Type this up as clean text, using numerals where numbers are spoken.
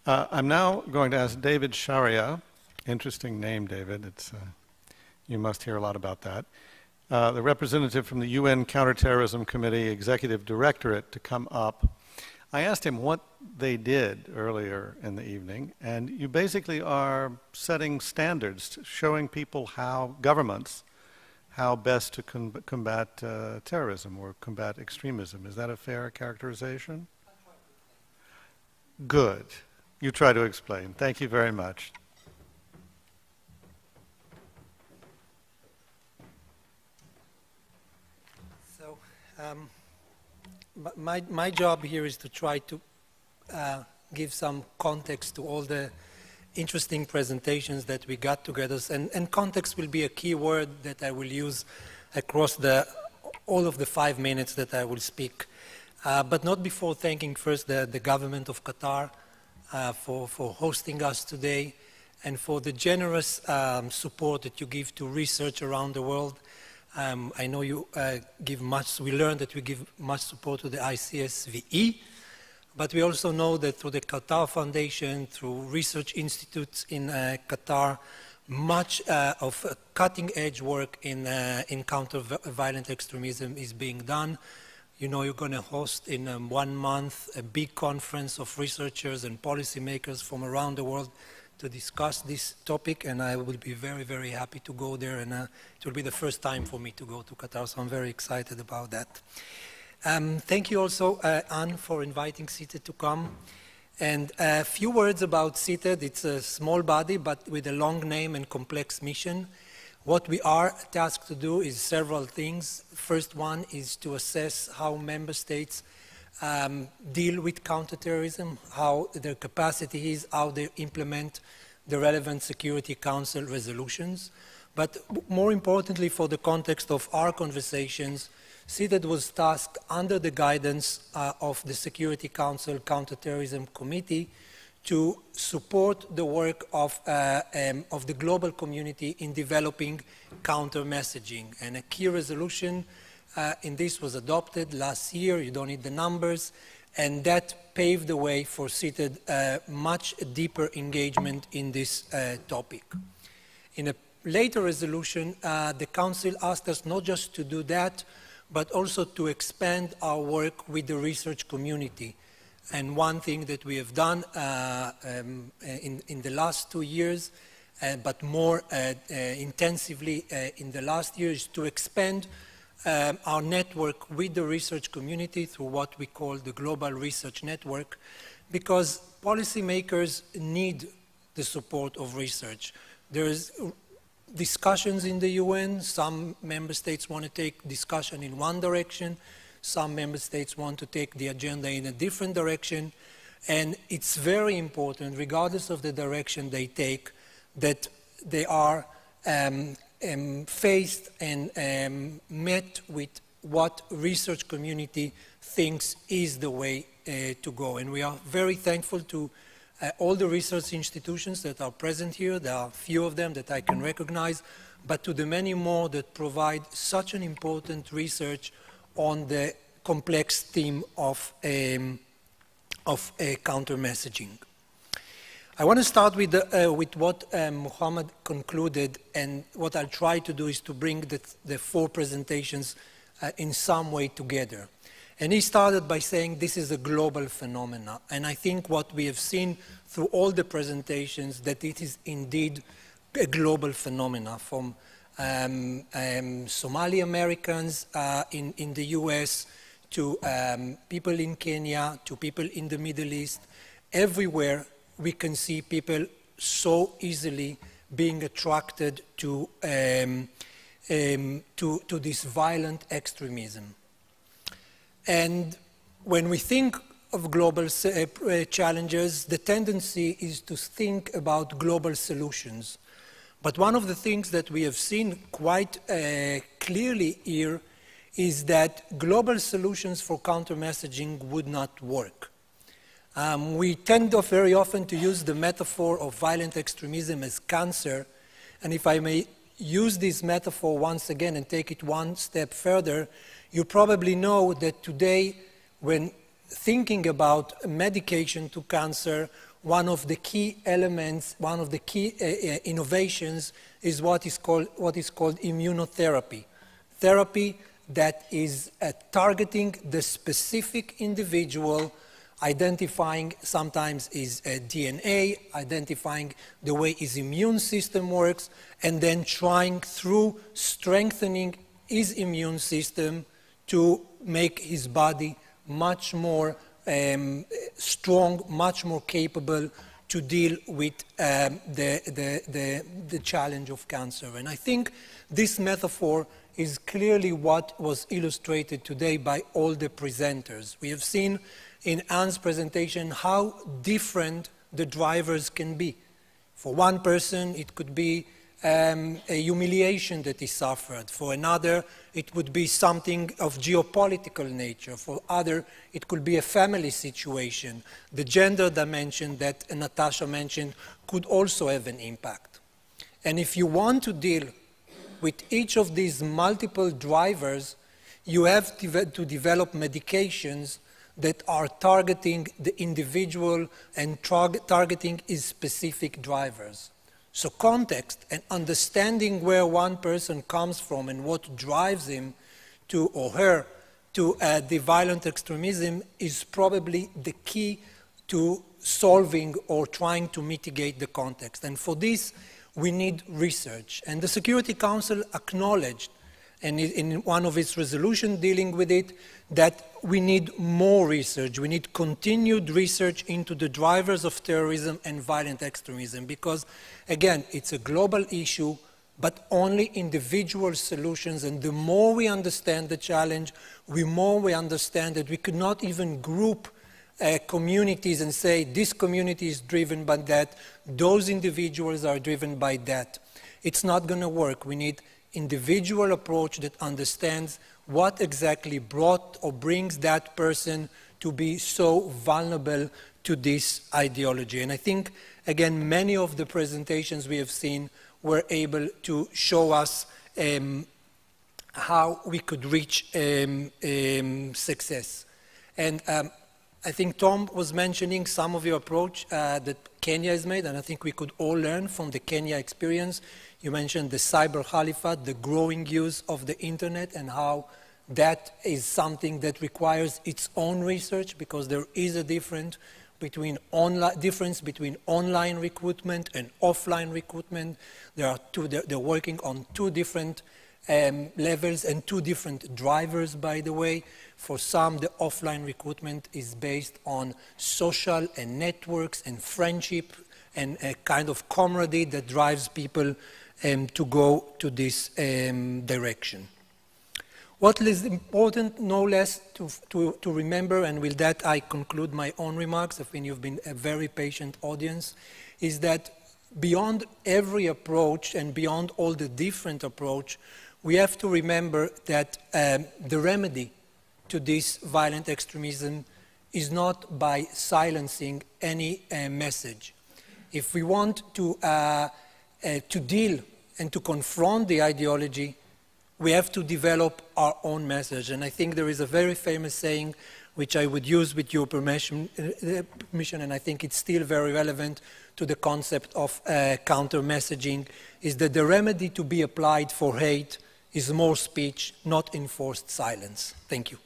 I'm now going to ask David Scharia. Interesting name, David. You must hear a lot about that. The representative from the UN Counterterrorism Committee Executive Directorate to come up. I asked him what they did earlier in the evening, and you basically are setting standards, showing people how governments, how best to combat terrorism or combat extremism. Is that a fair characterization? Good. You try to explain. Thank you very much. So, my job here is to try to give some context to all the interesting presentations that we got together, and context will be a key word that I will use across all of the 5 minutes that I will speak. But not before thanking first the government of Qatar for hosting us today and for the generous support that you give to research around the world. I know you give much, we learned that we give much support to the ICSVE, but we also know that through the Qatar Foundation, through research institutes in Qatar, much of cutting-edge work in counter-violent extremism is being done. You know, you're going to host in 1 month a big conference of researchers and policymakers from around the world to discuss this topic, and I will be very, very happy to go there, and it will be the first time for me to go to Qatar, so I'm very excited about that. Thank you also, Anne, for inviting CITED to come. And a few words about CITED. It's a small body, but with a long name and complex mission. What we are tasked to do is several things. First one is to assess how member states deal with counterterrorism, how their capacity is, how they implement the relevant Security Council resolutions. But more importantly, for the context of our conversations, CITED was tasked under the guidance of the Security Council Counterterrorism Committee to support the work of the global community in developing counter-messaging. And a key resolution in this was adopted last year. You don't need the numbers. And that paved the way for CITED much deeper engagement in this topic. In a later resolution, the Council asked us not just to do that, but also to expand our work with the research community. And one thing that we have done in the last 2 years, but more intensively in the last year, is to expand our network with the research community through what we call the Global Research Network, because policymakers need the support of research. There's discussions in the UN. Some member states want to take discussion in one direction. Some member states want to take the agenda in a different direction. And it's very important, regardless of the direction they take, that they are faced and met with what research community thinks is the way to go. And we are very thankful to all the research institutions that are present here. There are a few of them that I can recognize, but to the many more that provide such an important research on the complex theme of counter-messaging. I want to start with what Muhammad concluded, and what I'll try to do is to bring the 4 presentations in some way together. And he started by saying this is a global phenomena. And I think what we have seen through all the presentations, that it is indeed a global phenomena, from Somali Americans in the US to people in Kenya, to people in the Middle East. Everywhere we can see people so easily being attracted to this violent extremism. And when we think of global challenges, the tendency is to think about global solutions. But one of the things that we have seen quite clearly here is that global solutions for counter-messaging would not work. We tend very often to use the metaphor of violent extremism as cancer. And if I may use this metaphor once again and take it one step further, you probably know that today, when thinking about medication to cancer one of the key elements, one of the key innovations is what is called immunotherapy. Therapy that is targeting the specific individual, identifying sometimes his DNA, identifying the way his immune system works, and then trying through strengthening his immune system to make his body much more strong, much more capable to deal with the challenge of cancer. And I think this metaphor is clearly what was illustrated today by all the presenters. We have seen in Anne's presentation how different the drivers can be. For one person, it could be a humiliation that he suffered. For another, it would be something of geopolitical nature. For other, it could be a family situation. The gender dimension that Natasha mentioned could also have an impact. And if you want to deal with each of these multiple drivers, you have to develop medications that are targeting the individual and targeting his specific drivers. So context and understanding where one person comes from and what drives him to, or her to the violent extremism is probably the key to solving or trying to mitigate the context. And for this, we need research. And the Security Council acknowledged, and in one of its resolutions dealing with it, that we need more research. We need continued research into the drivers of terrorism and violent extremism because, again, it's a global issue, but only individual solutions. And the more we understand the challenge, the more we understand that we could not even group communities and say this community is driven by that, those individuals are driven by that. It's not going to work. We need individual approach that understands what exactly brought or brings that person to be so vulnerable to this ideology. And I think, again, many of the presentations we have seen were able to show us how we could reach success. And I think Tom was mentioning some of your approach that Kenya has made, and I think we could all learn from the Kenya experience. You mentioned the cyber caliphate, the growing use of the internet, and how that is something that requires its own research because there is a difference between online recruitment and offline recruitment. They're working on two different levels and two different drivers, by the way. For some, the offline recruitment is based on social and networks and friendship and a kind of camaraderie that drives people to go to this direction. What is important, no less, to remember, and with that I conclude my own remarks, I think you've been a very patient audience, is that beyond every approach and beyond all the different approach, we have to remember that the remedy to this violent extremism is not by silencing any message. If we want to deal and to confront the ideology, we have to develop our own message. And I think there is a very famous saying, which I would use with your permission, and I think it's still very relevant to the concept of counter-messaging, is that the remedy to be applied for hate is more speech, not enforced silence. Thank you.